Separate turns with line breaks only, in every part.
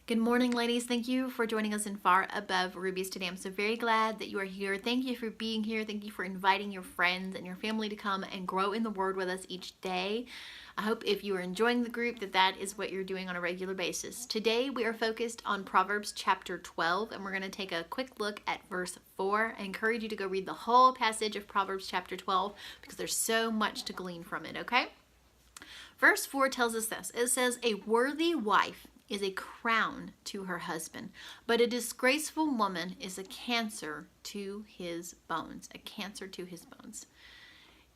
Good morning, ladies. Thank you for joining us in Far Above Rubies today. I'm so very glad that you are here. Thank you for being here. Thank you for inviting your friends and your family to come and grow in the Word with us each day. I hope if you are enjoying the group that is what you're doing on a regular basis. Today we are focused on Proverbs chapter 12, and we're going to take a quick look at verse 4. I encourage you to go read the whole passage of Proverbs chapter 12 because there's so much to glean from it, okay? Verse 4 tells us this. It says, "A worthy wife is a crown to her husband, but a disgraceful woman is a cancer to his bones." A cancer to his bones.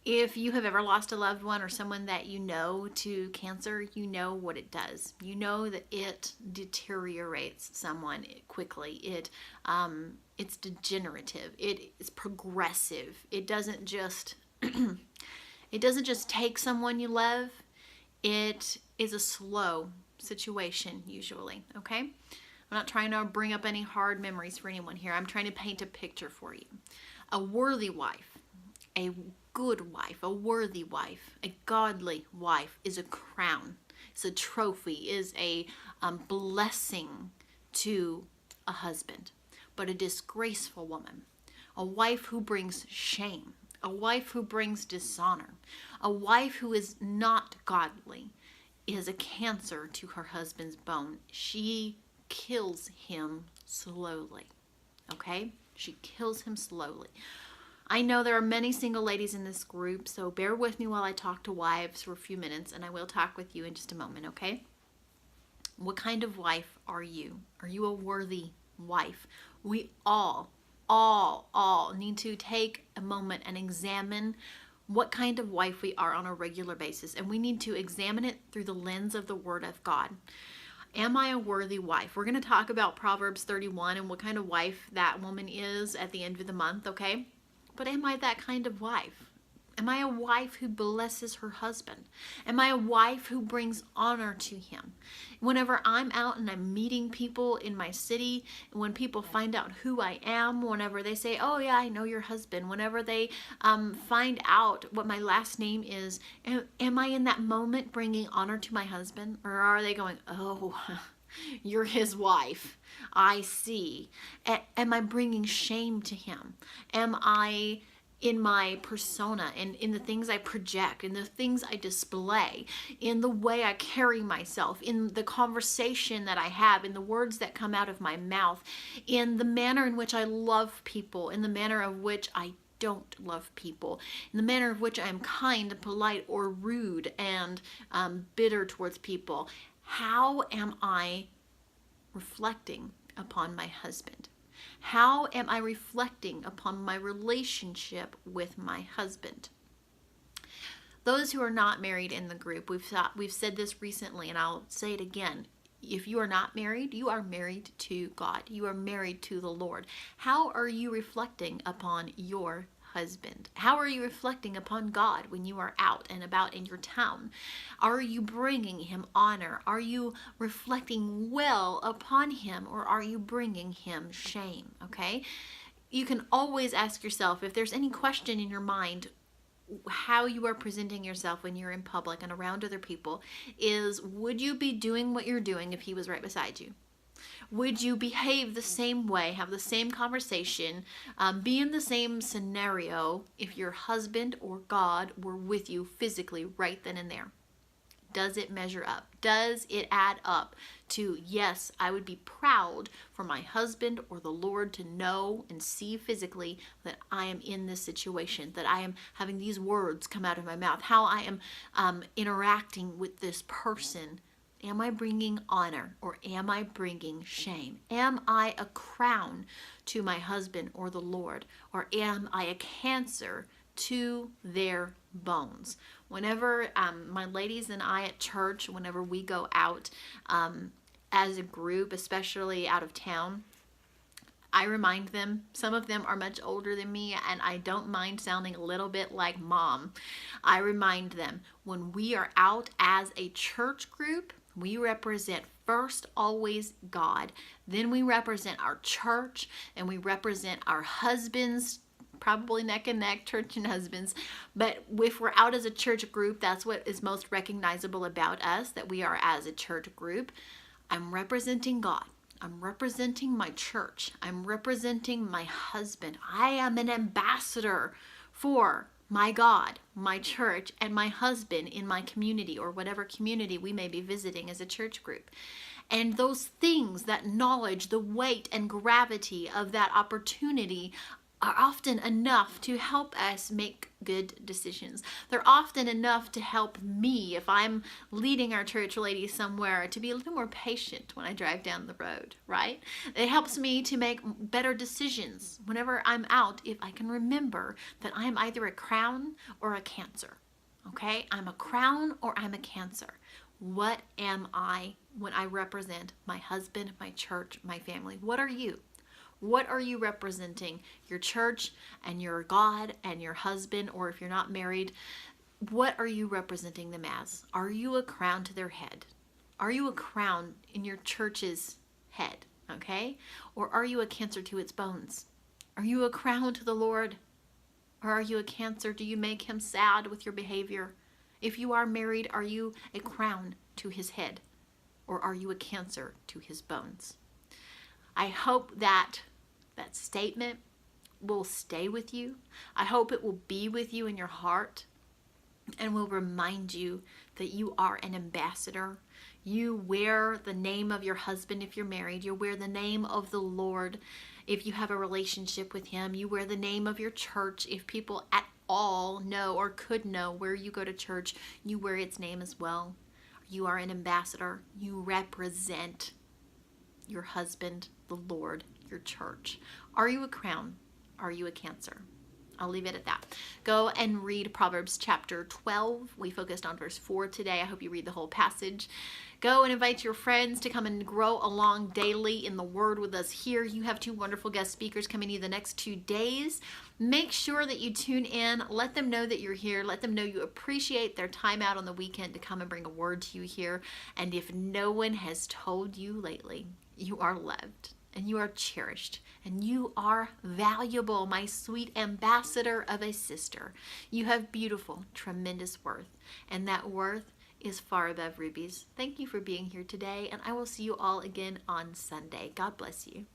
If you have ever lost a loved one or someone that you know to cancer, you know what it does. You know that it deteriorates someone quickly. It's degenerative. It is progressive. It doesn't just it doesn't just take someone you love. It is a slow situation usually, okay? I'm not trying to bring up any hard memories for anyone here. I'm trying to paint a picture for you. A worthy wife, a good wife, a worthy wife, a godly wife is a crown. It's a trophy, is a blessing to a husband. But a disgraceful woman, a wife who brings shame, a wife who brings dishonor, a wife who is not godly, is a cancer to her husband's bone. She kills him slowly. Okay? She kills him slowly. I know there are many single ladies in this group, so bear with me while I talk to wives for a few minutes, and I will talk with you in just a moment, okay? What kind of wife are you? Are you a worthy wife? We all need to take a moment and examine what kind of wife we are on a regular basis, and we need to examine it through the lens of the Word of God. Am I a worthy wife? We're going to talk about Proverbs 31 and what kind of wife that woman is at the end of the month, okay? But am I that kind of wife? Am I a wife who blesses her husband? Am I a wife who brings honor to him? Whenever I'm out and I'm meeting people in my city, when people find out who I am, whenever they say, "Oh yeah, I know your husband," whenever they find out what my last name is, am I in that moment bringing honor to my husband? Or are they going, "Oh, you're his wife. I see." Am I bringing shame to him? Am I in my persona and in the things I project, in the things I display, in the way I carry myself, in the conversation that I have, in the words that come out of my mouth, in the manner in which I love people, in the manner of which I don't love people, in the manner of which I am kind and polite or rude and bitter towards people? How am I reflecting upon my husband? How am I reflecting upon my relationship with my husband? Those who are not married in the group, we've said this recently, and I'll say it again. If you are not married, you are married to God. You are married to the Lord. How are you reflecting upon your husband? How are you reflecting upon God when you are out and about in your town? Are you bringing him honor? Are you reflecting well upon him, or are you bringing him shame? Okay? You can always ask yourself, if there's any question in your mind, how you are presenting yourself when you're in public and around other people is, would you be doing what you're doing if he was right beside you? Would you behave the same way, have the same conversation, be in the same scenario if your husband or God were with you physically right then and there? Does it measure up? Does it add up to, yes, I would be proud for my husband or the Lord to know and see physically that I am in this situation, that I am having these words come out of my mouth, how I am interacting with this person? Am I bringing honor, or am I bringing shame? Am I a crown to my husband or the Lord, or am I a cancer to their bones? Whenever my ladies and I at church, whenever we go out as a group, especially out of town, I remind them, some of them are much older than me, and I don't mind sounding a little bit like mom. I remind them, when we are out as a church group, we represent first always God. Then we represent our church, and we represent our husbands, probably neck and neck, church and husbands. But if we're out as a church group, that's what is most recognizable about us, that we are as a church group. I'm representing God. I'm representing my church. I'm representing my husband. I am an ambassador for my God, my church, and my husband in my community or whatever community we may be visiting as a church group. And those things, that knowledge, the weight and gravity of that opportunity are often enough to help us make good decisions. They're often enough to help me, if I'm leading our church ladies somewhere, to be a little more patient when I drive down the road, right? It helps me to make better decisions whenever I'm out, if I can remember that I'm either a crown or a cancer. Okay? I'm a crown or I'm a cancer. What am I when I represent my husband, my church, my family? What are you? What are you representing? Your church and your God and your husband, or if you're not married, what are you representing them as? Are you a crown to their head? Are you a crown in your church's head? Okay? Or are you a cancer to its bones? Are you a crown to the Lord? Or are you a cancer? Do you make him sad with your behavior? If you are married, are you a crown to his head? Or are you a cancer to his bones? I hope that statement will stay with you. I hope it will be with you in your heart and will remind you that you are an ambassador. You wear the name of your husband if you're married. You wear the name of the Lord if you have a relationship with him. You wear the name of your church if people at all know or could know where you go to church. You wear its name as well. You are an ambassador. You represent your husband, the Lord, your church. Are you a crown? Are you a cancer? I'll leave it at that. Go and read Proverbs chapter 12. We focused on verse 4 today. I hope you read the whole passage. Go and invite your friends to come and grow along daily in the Word with us here. You have 2 wonderful guest speakers coming to you the next 2 days. Make sure that you tune in. Let them know that you're here. Let them know you appreciate their time out on the weekend to come and bring a word to you here. And if no one has told you lately, you are loved. And you are cherished, and you are valuable, my sweet ambassador of a sister. You have beautiful, tremendous worth, and that worth is far above rubies. Thank you for being here today, and I will see you all again on Sunday. God bless you.